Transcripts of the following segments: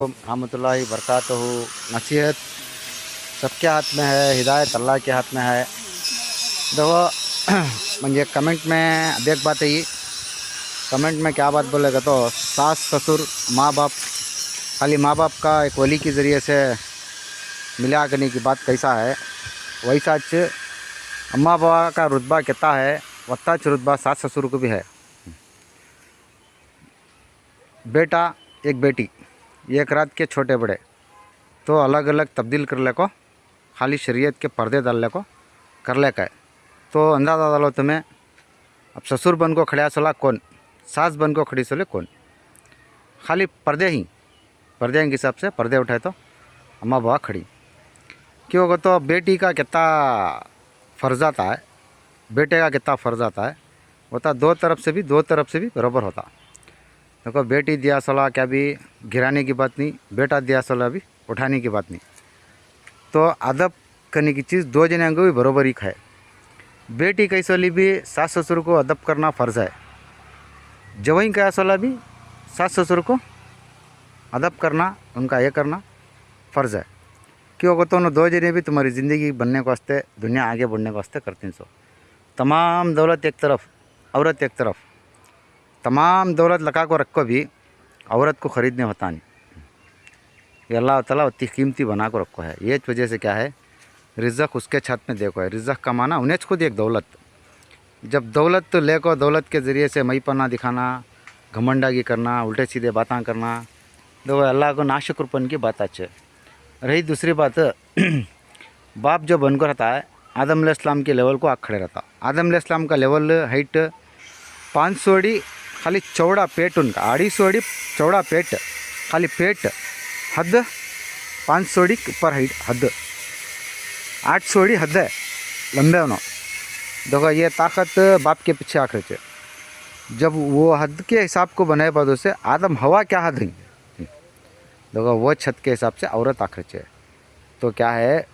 रहमतुल्लाहि बरकातहू। नसीहत सबके हाथ में है, हिदायत अल्लाह के हाथ में है। देखो म्हणजे कमेंट में अब एक बात है, ये कमेंट में क्या बात बोलेगा तो सास ससुर माँ बाप, खाली माँ बाप का एक वली के ज़रिए से मिला करने की बात कैसा है, वैसा अम्मा बाबा का रुतबा कितना है वत्ता रुतबा सास ससुर को भी है। बेटा एक बेटी एक रात के छोटे बड़े तो अलग अलग तब्दील कर ले को, खाली शरीयत के पर्दे डाल ले को कर ले का है। तो अंदाज़ा डालो तुम्हें, अब ससुर बन को खड़ा सोला कौन, सास बन को खड़ी सोले कौन, खाली पर्दे के हिसाब से पर्दे उठाए तो अम्मा बाबा खड़ी। क्यों को तो बेटी का कितना फ़र्ज आता है, बेटे का कितना फ़र्ज आता है, होता दो तरफ से भी बराबर होता। देखो बेटी दिया सोला क्या भी गिराने की बात नहीं, बेटा दिया सोला भी उठाने की बात नहीं। तो अदब करने की चीज़ दो जने को भी बराबर ही है। बेटी कैसे ली भी सास ससुर को अदब करना फ़र्ज़ है, जवाई क्या सोला भी सास ससुर को अदब करना, उनका ये करना फ़र्ज़ है। क्यों को तो दो जने भी तुम्हारी ज़िंदगी बनने को वास्ते, दुनिया आगे बढ़ने को वास्ते करते सो। तमाम दौलत एक तरफ, औरत एक तरफ, तमाम दौलत लगा को रखो भी औरत को ख़रीदने होता नहीं। ये अल्लाह ताला उतनी कीमती बना को रखो है। ये वजह से क्या है, रिज़्क़ उसके छत में देखो है। रिज़्क़ कमाना उन्हें खुद एक दौलत, जब दौलत तो ले को दौलत के ज़रिए से मईपना दिखाना, घमंडागी करना, उल्टे सीधे बातें करना, देखो अल्लाह को नाशुक्रपन की बात अच्छे। रही दूसरी बात, बाप जो बनकर रहता है आदम अलैहिस्सलाम के लेवल को आग खड़े रहता। आदम अलैहिस्सलाम का लेवल हाइट 500 अड़ी, खाली चौड़ा पेट उनका 250 अड़ी चौड़ा पेट, खाली पेट हद 500 अड़ी ऊपर हाइट हद 800 अड़ी हद है लंबे होना। देखो ये ताकत बाप के पीछे आखिर से, जब वो हद के हिसाब को बनाए बाद से आदम हवा क्या हद हुई, देखो वो छत के हिसाब से औरत आखिर से। तो क्या है,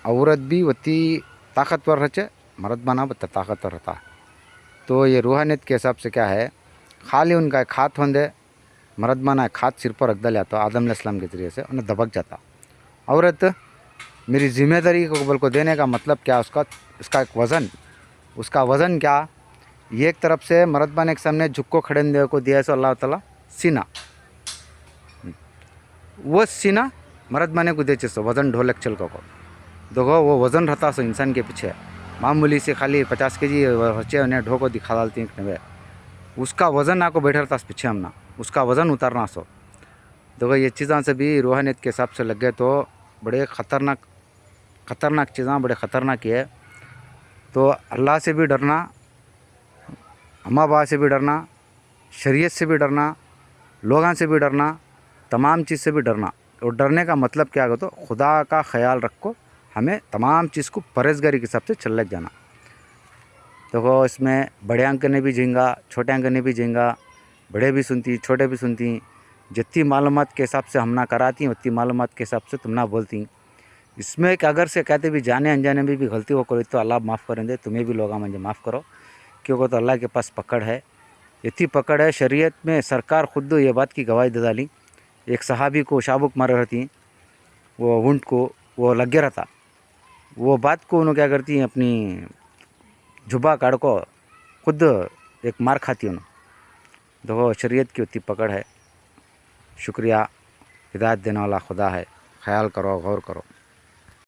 औरत भी वती ताकतवर रचे, मर्द बना बता ताकतवर रहता। तो ये रूहानियत के हिसाब से क्या है, खाली उनका खात होंदे मर्द बना खात सिर पर रख डाल तो आदम अलैहिस्सलाम के ज़रिए से उन्हें दबक जाता। औरत मेरी जिम्मेदारी को बल को देने का मतलब क्या, उसका एक वज़न, उसका वज़न क्या, ये एक तरफ से मर्द बने के सामने झुक को खड़े दे को दिया सो अल्लाह ताला सीना, वो सीना मर्द बने को दे सो वज़न ढोलक चल को देखो वो वज़न रहता सो इंसान के पीछे। मामूली से खाली 50 kg बच्चे उन्हें ढो को दिखा डालती हैं, उसका वज़न आको बैठा रहता पीछे हमना, उसका वज़न उतारना सो। देखो ये चीज़ां से भी रूहानियत के हिसाब से लग गए तो बड़े ख़तरनाक चीज़ां, बड़े ख़तरनाक है। तो अल्लाह से भी डरना, अम्मा बाबा से भी डरना, शरीयत से भी डरना, लोगों से भी डरना, तमाम चीज़ से भी डरना। और डरने का मतलब क्या है तो खुदा का ख्याल रखो, हमें तमाम चीज़ को परहेज़गारी के हिसाब से चल लग जाना। देखो इसमें बड़े अंक ने भी झेंगा, छोटे अंक ने भी झेंगा, बड़े भी सुनती छोटे भी सुनती, जितनी मालूमात के हिसाब से हम ना कराती उतनी मालूमात के हिसाब से तुम ना बोलती। इसमें एक अगर से कहते भी जाने अनजाने में भी गलती हो करो तो अल्लाह माफ़ करेंगे, तुम्हें भी लोग मुझे माफ़ करो, क्योंकि तो अल्लाह के पास पकड़ है, इतनी पकड़ है। शरीयत में सरकार खुद ये बात की गवाही दे डाली। एक सहाबी को शाबुक मारे रहती, वो ऊँट को वो लगे रहता, वो बात को उन्होंने क्या करती, अपनी जुबा काट को खुद एक मार खाती उन्होंने। देखो शरीयत की उतनी पकड़ है। शुक्रिया, हिदायत देने वाला खुदा है, ख्याल करो, गौर करो।